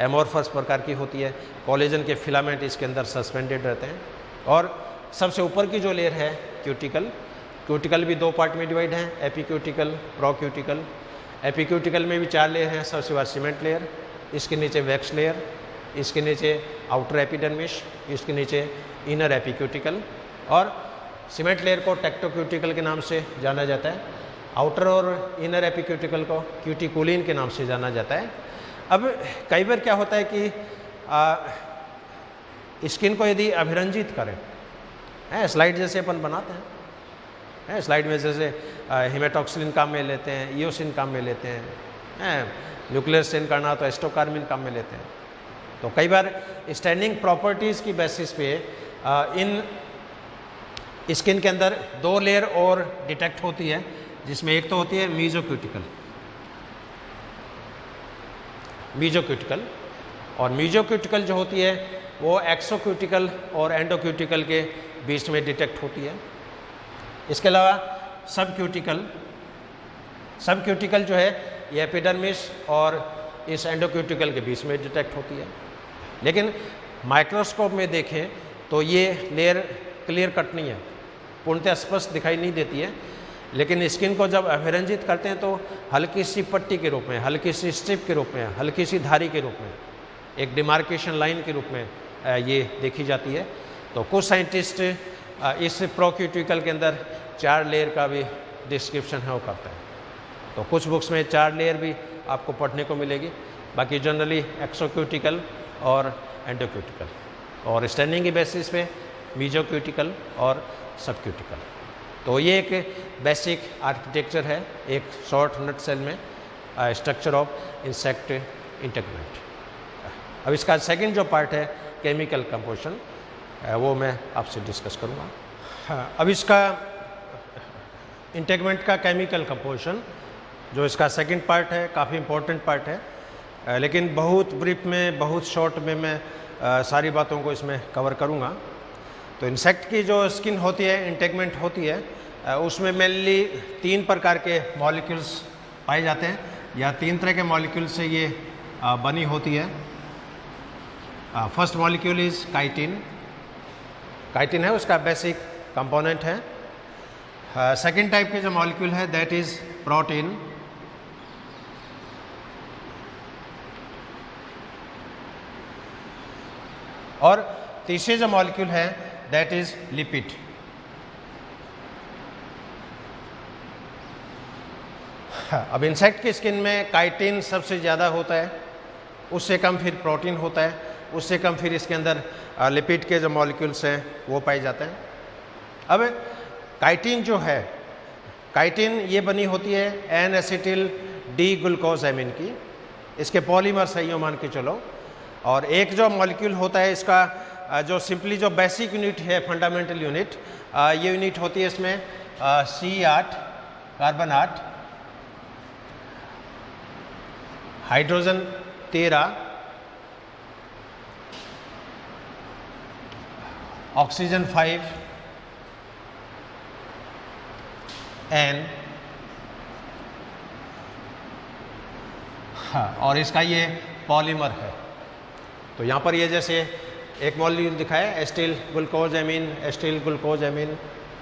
Speaker 1: एमोर्फस प्रकार की होती है। कोलेजन के फिलामेंट इसके अंदर सस्पेंडेड रहते हैं। और सबसे ऊपर की जो लेयर है क्यूटिकल, क्यूटिकल भी 2 पार्ट में डिवाइड है, एपिक्यूटिकल, प्रोक्यूटिकल। एपिक्यूटिकल में भी 4 लेयर हैं। सबसे बाद सीमेंट लेयर, इसके नीचे वैक्स लेयर, इसके नीचे आउटर एपिडर्मिस, इसके नीचे इनर एपिक्यूटिकल। और सीमेंट लेयर को टेक्टोक्यूटिकल के नाम से जाना जाता है। आउटर और इनर एपिक्यूटिकल को क्यूटिकुलिन के नाम से जाना जाता है। अब कई बार क्या होता है कि स्किन को यदि अभिरंजित करें, स्लाइड जैसे अपन बनाते हैं, स्लाइड में जैसे हिमेटॉक्सिलिन काम में लेते हैं, ईओसिन काम में लेते हैं, न्यूक्लियर स्टेन करना तो एस्टोकार्मिन काम में लेते हैं। तो कई बार स्टैंडिंग प्रॉपर्टीज़ की बेसिस पे इन स्किन के अंदर 2 लेयर और डिटेक्ट होती है, जिसमें एक तो होती है मीजोक्यूटिकल, मीजोक्यूटिकल, और मीजोक्यूटिकल जो होती है वो एक्सोक्यूटिकल और एंडोक्यूटिकल के बीच में डिटेक्ट होती है। इसके अलावा सबक्यूटिकल, सबक्यूटिकल जो है ये एपिडर्मिस और इस एंडोक्यूटिकल के बीच में डिटेक्ट होती है। लेकिन माइक्रोस्कोप में देखें तो ये लेयर क्लियर कट नहीं है, पूर्णतः स्पष्ट दिखाई नहीं देती है। लेकिन स्किन को जब अभिरंजित करते हैं तो हल्की सी पट्टी के रूप में, हल्की सी स्ट्रिप के रूप में, हल्की सी धारी के रूप में, एक डिमार्केशन लाइन के रूप में ये देखी जाती है। तो कुछ साइंटिस्ट इस प्रोक्यूटिकल के अंदर 4 लेयर का भी डिस्क्रिप्शन है वो करते हैं। तो कुछ बुक्स में 4 लेयर भी आपको पढ़ने को मिलेगी, बाकी जनरली एक्सोक्यूटिकल और एंडोक्यूटिकल, और स्टैंडिंग की बेसिस पे मीजोक्यूटिकल और सबक्यूटिकल। तो ये एक बेसिक आर्किटेक्चर है एक शॉर्ट नट सेल में, स्ट्रक्चर ऑफ इंसेक्ट इंटेगमेंट। अब इसका सेकंड जो पार्ट है केमिकल कंपोजिशन, वो मैं आपसे डिस्कस करूँगा। हाँ, अब इसका इंटेगमेंट का केमिकल कंपोजिशन जो इसका सेकंड पार्ट है, काफ़ी इंपॉर्टेंट पार्ट है, लेकिन बहुत ब्रीफ में, बहुत शॉर्ट में मैं सारी बातों को इसमें कवर करूँगा। तो इंसेक्ट की जो स्किन होती है, इंटेगमेंट होती है, उसमें मेनली 3 प्रकार के मॉलिक्यूल्स पाए जाते हैं, या 3 तरह के मॉलिक्यूल से ये बनी होती है। First molecule is chitin, chitin है उसका बेसिक कंपोनेंट है। सेकेंड टाइप के जो मॉलिक्यूल है दैट इज़ प्रोटीन, और तीसरे जो मॉलिक्यूल है दैट इज लिपिड। अब इंसेक्ट की स्किन में काइटिन सबसे ज़्यादा होता है, उससे कम फिर प्रोटीन होता है, उससे कम फिर इसके अंदर लिपिड के जो मॉलिक्यूल्स हैं वो पाए जाते हैं। अब काइटिन जो है, काइटिन ये बनी होती है एन एसिटिल डी ग्लूकोजामिन की, इसके पॉलीमर सही हो मान के चलो। और एक जो मॉलिक्यूल होता है इसका जो सिंपली जो बेसिक यूनिट है, फंडामेंटल यूनिट, ये यूनिट होती है इसमें C8 carbon 8, hydrogen 13, oxygen 5, N, हाँ, और इसका ये पॉलीमर है। तो यहाँ पर ये जैसे एक मॉलिक्यूल दिखाया है acetyl glucosamine, acetyl glucosamine,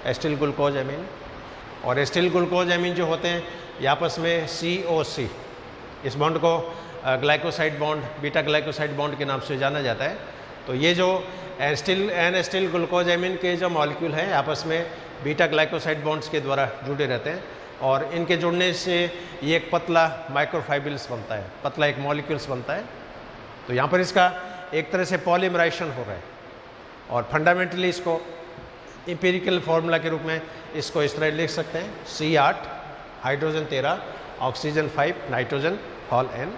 Speaker 1: acetyl glucosamine, और एस्टिल ग्लूकोजामिन जो होते हैं ये आपस में COC, इस बॉन्ड को glycoside bond, beta glycoside bond के नाम से जाना जाता है। तो ये जो एन एस्टिल ग्लूकोजामिन के जो मॉलिक्यूल हैं आपस में बीटा ग्लाइकोसाइड बॉन्ड्स के द्वारा जुड़े रहते हैं, और इनके जुड़ने से ये एक पतला माइक्रोफाइब्रिल्स बनता है, पतला एक मॉलिक्यूल्स बनता है। तो यहाँ पर इसका एक तरह से पॉलीमराइजेशन हो रहा है, और फंडामेंटली इसको एम्पिरिकल फॉर्मूला के रूप में इसको इस तरह लिख सकते हैं C8 hydrogen 13 oxygen 5 nitrogen hall N।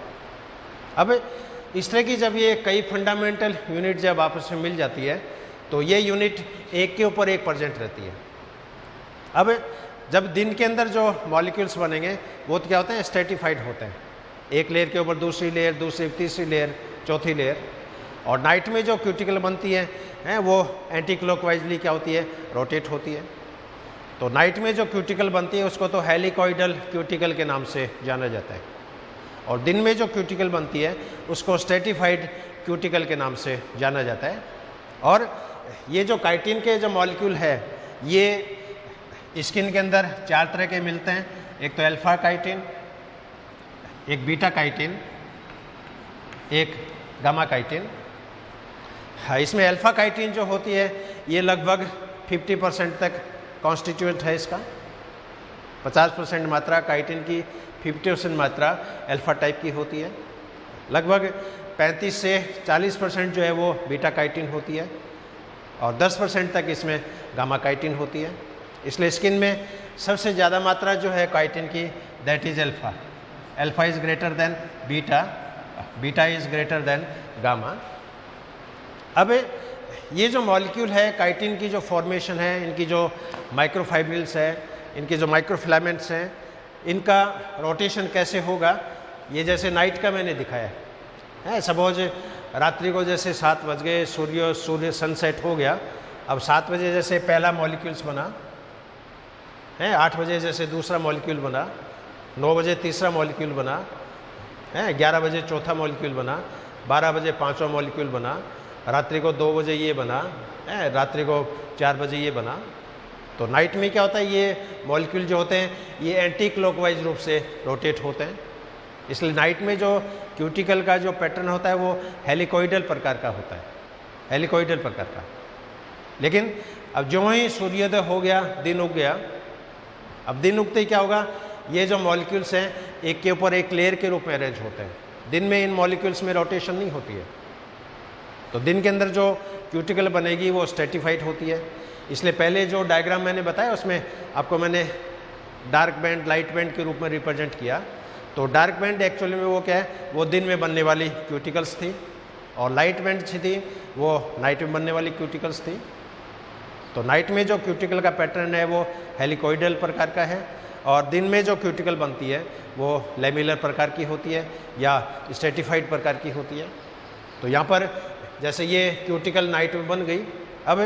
Speaker 1: अब इस तरह की जब ये कई फंडामेंटल यूनिट जब आपस में मिल जाती है तो ये यूनिट एक के ऊपर एक प्रेजेंट रहती है। अब जब दिन के अंदर जो मॉलिक्यूल्स बनेंगे वो तो क्या होते हैं, स्ट्रेटिफाइड होते हैं, एक लेयर के ऊपर दूसरी लेयर, दूसरी तीसरी लेयर, चौथी लेयर। और नाइट में जो क्यूटिकल बनती है वो एंटी क्लॉकवाइजली क्या होती है, रोटेट होती है। तो नाइट में जो क्यूटिकल बनती है उसको तो हेलिकॉइडल क्यूटिकल के नाम से जाना जाता है, और दिन में जो क्यूटिकल बनती है उसको स्ट्रेटिफाइड क्यूटिकल के नाम से जाना जाता है। और ये जो काइटिन के जो मॉलिक्यूल है ये स्किन के अंदर 4 तरह के मिलते हैं, एक तो अल्फा काइटिन, एक बीटा काइटिन, एक गामा काइटिन। हाँ, इसमें अल्फा काइटिन जो होती है ये लगभग 50% तक कॉन्स्टिट्यूएंट है इसका, 50% मात्रा काइटिन की, 50% मात्रा अल्फा टाइप की होती है। लगभग 35 से 40% जो है वो बीटा काइटिन होती है, और 10% तक इसमें गामा काइटिन होती है। इसलिए स्किन में सबसे ज़्यादा मात्रा जो है काइटिन की, that is alpha. Alpha is greater than beta, beta is greater than gamma. अब ये जो मॉलिक्यूल है काइटिन की जो फॉर्मेशन है, इनकी जो माइक्रोफाइब्रिल्स है, इनके जो माइक्रोफिलामेंट्स हैं, इनका रोटेशन कैसे होगा, ये जैसे नाइट का मैंने दिखाया है। सपोज रात्रि को जैसे 7 बज गए, सूर्य सनसेट हो गया, अब 7 बजे जैसे पहला मॉलिक्यूल्स बना है, 8 बजे जैसे दूसरा मॉलिक्यूल बना, 9 बजे तीसरा मॉलिक्यूल बना है, 11 बजे चौथा मॉलिक्यूल बना, 12 बजे पाँचवा मॉलिक्यूल बना, रात्रि को 2 बजे ये बना है, रात्रि को 4 बजे ये बना। तो नाइट में क्या होता है, ये मॉलिक्यूल जो होते हैं ये एंटी क्लॉकवाइज रूप से रोटेट होते हैं। इसलिए नाइट में जो क्यूटिकल का जो पैटर्न होता है वो हेलिकॉइडल प्रकार का होता है, हेलिकॉइडल प्रकार का। लेकिन अब जो ही सूर्योदय हो गया, दिन उग गया, अब दिन उगते ही क्या होगा, ये जो मॉलिक्यूल्स हैं एक के ऊपर एक लेयर के रूप में अरेंज होते हैं। दिन में इन मॉलिक्यूल्स में रोटेशन नहीं होती है, तो दिन के अंदर जो क्यूटिकल बनेगी वो स्ट्रेटिफाइड होती है। इसलिए पहले जो डायग्राम मैंने बताया उसमें आपको मैंने डार्क बैंड, लाइट बैंड के रूप में रिप्रेजेंट किया। तो डार्क बैंड एक्चुअली में वो क्या है, वो दिन में बनने वाली क्यूटिकल्स थी, और लाइट बैंड थी वो नाइट में बनने वाली क्यूटिकल्स थी। तो नाइट में जो क्यूटिकल का पैटर्न है वो हेलिकॉइडल प्रकार का है, और दिन में जो क्यूटिकल बनती है वो लेमिलर प्रकार की होती है या स्ट्रेटिफाइड प्रकार की होती है। तो यहाँ पर जैसे ये क्यूटिकल नाइट में बन गई, अब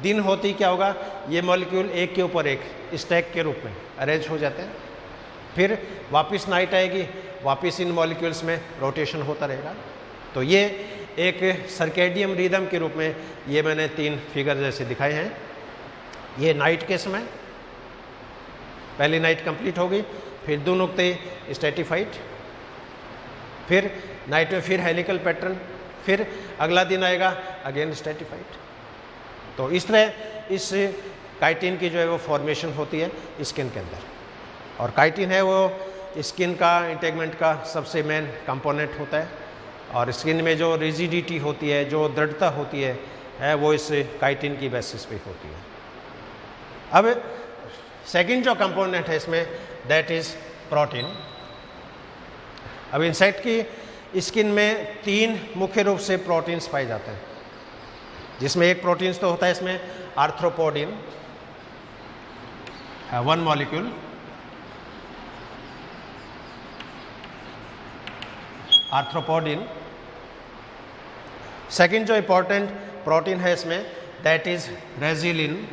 Speaker 1: दिन होती क्या होगा, ये मॉलिक्यूल एक के ऊपर एक स्टैक के रूप में अरेंज हो जाते हैं। फिर वापस नाइट आएगी, वापस इन मॉलिक्यूल्स में रोटेशन होता रहेगा। तो ये एक सर्केडियम रिदम के रूप में ये मैंने 3 फिगर जैसे दिखाए हैं। ये नाइट के समय पहली नाइट कंप्लीट हो गई, फिर दिन उगते स्ट्रेटिफाइड, फिर नाइट में फिर हेलिकल पैटर्न, फिर अगला दिन आएगा अगेन स्ट्रेटिफाइड। तो इस तरह इस काइटिन की जो है वो फॉर्मेशन होती है स्किन के अंदर। और काइटिन है वो स्किन का इंटेगमेंट का सबसे मेन कंपोनेंट होता है, और स्किन में जो रिजिडिटी होती है, जो दृढ़ता होती है वो इस काइटिन की बेसिस पे होती है। अब सेकंड जो कंपोनेंट है इसमें, दैट इज प्रोटीन। अब इंसेक्ट की स्किन में 3 मुख्य रूप से प्रोटीन्स पाए जाते हैं, जिसमें एक प्रोटीन्स तो होता है इसमें आर्थ्रोपोडिन, 1 मॉलिक्यूल, आर्थ्रोपोडिन। सेकंड जो इंपॉर्टेंट प्रोटीन है इसमें, दैट इज रेजिलिन।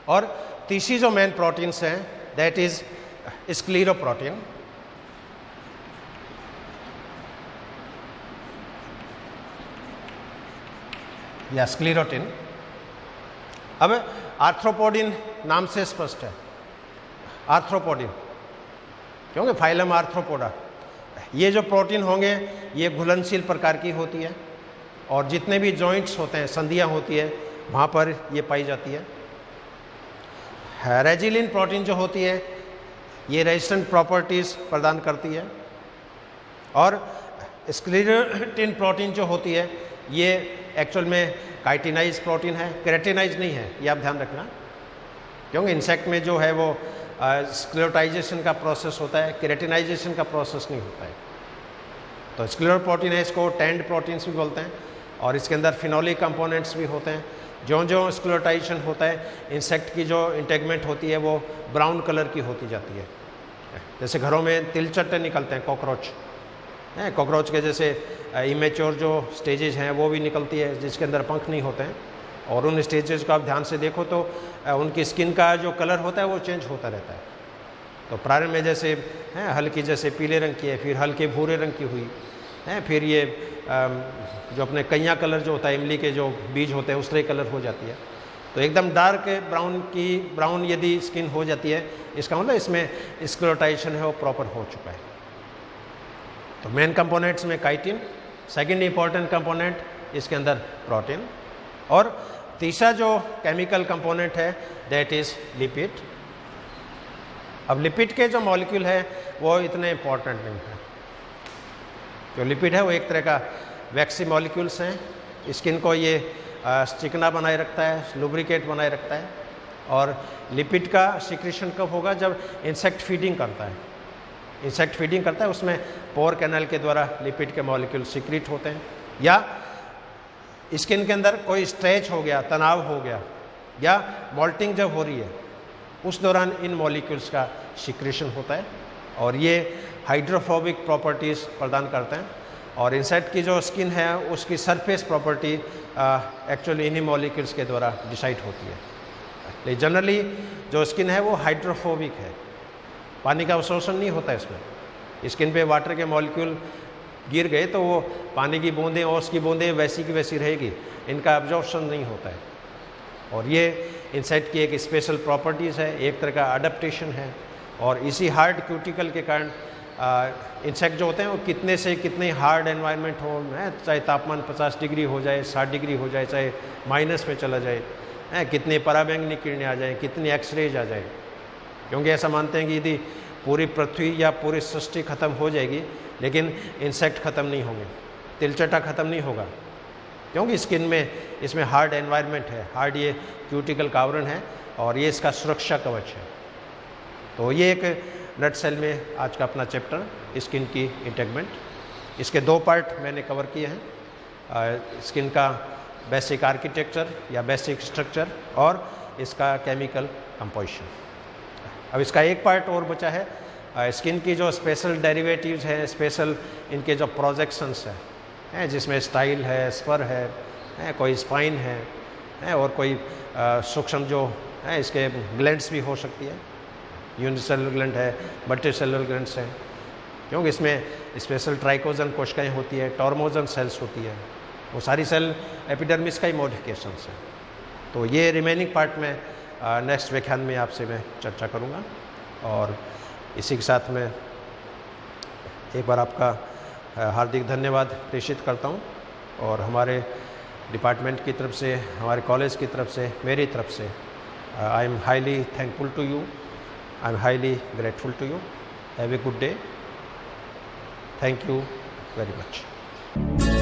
Speaker 1: और तीसरी जो मेन प्रोटीन्स हैं, दैट इज स्क्लेरोप्रोटीन। या स्क्लेरोटिन। अब आर्थ्रोपोडिन नाम से स्पष्ट है, आर्थ्रोपोडिन क्योंकि फाइलम आर्थ्रोपोडा। ये जो प्रोटीन होंगे ये घुलनशील प्रकार की होती है, और जितने भी जॉइंट्स होते हैं, संधियाँ होती है, वहाँ पर ये पाई जाती है। रेजिलिन प्रोटीन जो होती है ये रेजिस्टेंट प्रॉपर्टीज़ प्रदान करती है, और स्क्लेरोटिन प्रोटीन जो होती है ये एक्चुअल में काइटिनाइज प्रोटीन है, केराटिनाइज नहीं है, ये आप ध्यान रखना, क्योंकि इंसेक्ट में जो है वो स्क्लेरोटाइजेशन का प्रोसेस होता है, केराटिनाइजेशन का प्रोसेस नहीं होता है। तो स्क्लेरो प्रोटीन है, इसको टेंड प्रोटीन्स भी बोलते हैं। और इसके अंदर फिनोलिक कंपोनेंट्स भी होते हैं। जो जो स्क्लेरोटाइजेशन होता है, इंसेक्ट की जो इंटेगमेंट होती है वो ब्राउन कलर की होती जाती है। जैसे घरों में तिलचट्टे निकलते हैं, कॉकरोच हैं, कॉकरोच के जैसे इमेच्योर जो स्टेजेज हैं वो भी निकलती है जिसके अंदर पंख नहीं होते हैं, और उन स्टेजेस को आप ध्यान से देखो तो उनकी स्किन का जो कलर होता है वो चेंज होता रहता है। तो प्रारंभ में जैसे हैं हल्की जैसे पीले रंग की है, फिर हल्के भूरे रंग की हुई है, फिर ये जो अपने कैया कलर जो होता है, इमली के जो बीज होते हैं उस तरह कलर हो जाती है। तो एकदम डार्क ब्राउन यदि स्किन हो जाती है, इसका मतलब इसमें स्क्लेरोटाइजेशन है वो प्रॉपर हो चुका है। तो मेन कंपोनेंट्स में काइटिन, सेकेंड इंपॉर्टेंट कंपोनेंट इसके अंदर प्रोटीन, और तीसरा जो केमिकल कंपोनेंट है दैट इज लिपिड। अब लिपिड के जो मॉलिक्यूल है वो इतने इंपॉर्टेंट नहीं है। जो लिपिड है वो एक तरह का वैक्सी मॉलिक्यूल्स हैं, स्किन को ये चिकना बनाए रखता है, लुब्रिकेट बनाए रखता है। और लिपिड का सिक्रीशन कब होगा? जब इंसेक्ट फीडिंग करता है। इंसेक्ट फीडिंग करता है उसमें पोर कैनल के द्वारा लिपिड के मॉलिक्यूल सिक्रीट होते हैं, या स्किन के अंदर कोई स्ट्रेच हो गया, तनाव हो गया, या मोल्टिंग जब हो रही है उस दौरान इन मॉलिक्यूल्स का सिक्रीशन होता है, और ये हाइड्रोफोबिक प्रॉपर्टीज़ प्रदान करते हैं। और इंसेक्ट की जो स्किन है उसकी सरफेस प्रॉपर्टी एक्चुअली इन्हीं मॉलिक्यूल्स के द्वारा डिसाइड होती है। लेकिन जनरली जो स्किन है वो हाइड्रोफोबिक है, पानी का अवशोषण नहीं होता इसमें। स्किन पे वाटर के मॉलिक्यूल गिर गए तो वो पानी की बूंदें और उसकी बूंदें वैसी की वैसी रहेगी, इनका एब्जॉर्प्शन नहीं होता है। और ये इंसेक्ट की एक स्पेशल प्रॉपर्टीज़ है, एक तरह का अडेप्टेशन है। और इसी हार्ड क्यूटिकल के कारण इंसेक्ट जो होते हैं वो कितने से कितने हार्ड एनवायरनमेंट हो, चाहे तापमान 50 डिग्री हो जाए, 60 डिग्री हो जाए, चाहे माइनस में चला जाए, कितनी पराबैंगनी किरणें आ जाएँ, कितनी एक्सरेज आ जाए, क्योंकि ऐसा मानते हैं कि यदि पूरी पृथ्वी या पूरी सृष्टि खत्म हो जाएगी लेकिन इंसेक्ट ख़त्म नहीं होंगे, तिलचट्टा ख़त्म नहीं होगा, क्योंकि स्किन में इसमें हार्ड एनवायरनमेंट है, हार्ड ये क्यूटिकल का आवरण है और ये इसका सुरक्षा कवच है। तो ये एक नट सेल में आज का अपना चैप्टर स्किन की इंटेगमेंट, इसके दो पार्ट मैंने कवर किए हैं, स्किन का बेसिक आर्किटेक्चर या बेसिक स्ट्रक्चर और इसका केमिकल कंपोजिशन। अब इसका एक पार्ट और बचा है, स्किन की जो स्पेशल डेरिवेटिव्स हैं, स्पेशल इनके जो प्रोजेक्शंस हैं, जिसमें स्टाइल है, स्पर है, कोई स्पाइन है, और कोई सूक्ष्म जो है इसके ग्लैंड्स भी हो सकती है, यूनिसेलुलर ग्लैंड है, मल्टीसेलुलर ग्लैंड्स हैं, क्योंकि इसमें स्पेशल ट्राइकोजन कोशिकाएं होती है, टॉर्मोजन सेल्स होती है, वो सारी सेल एपिडर्मिस का ही मॉडिफिकेशंस हैं। तो ये रिमेनिंग पार्ट में नेक्स्ट व्याख्यान में आपसे मैं चर्चा करूँगा। और इसी के साथ मैं एक बार आपका हार्दिक धन्यवाद प्रेषित करता हूँ, और हमारे डिपार्टमेंट की तरफ से, हमारे कॉलेज की तरफ से, मेरी तरफ से I am highly thankful to you, I am highly grateful to you. Have a good day. Thank you very much.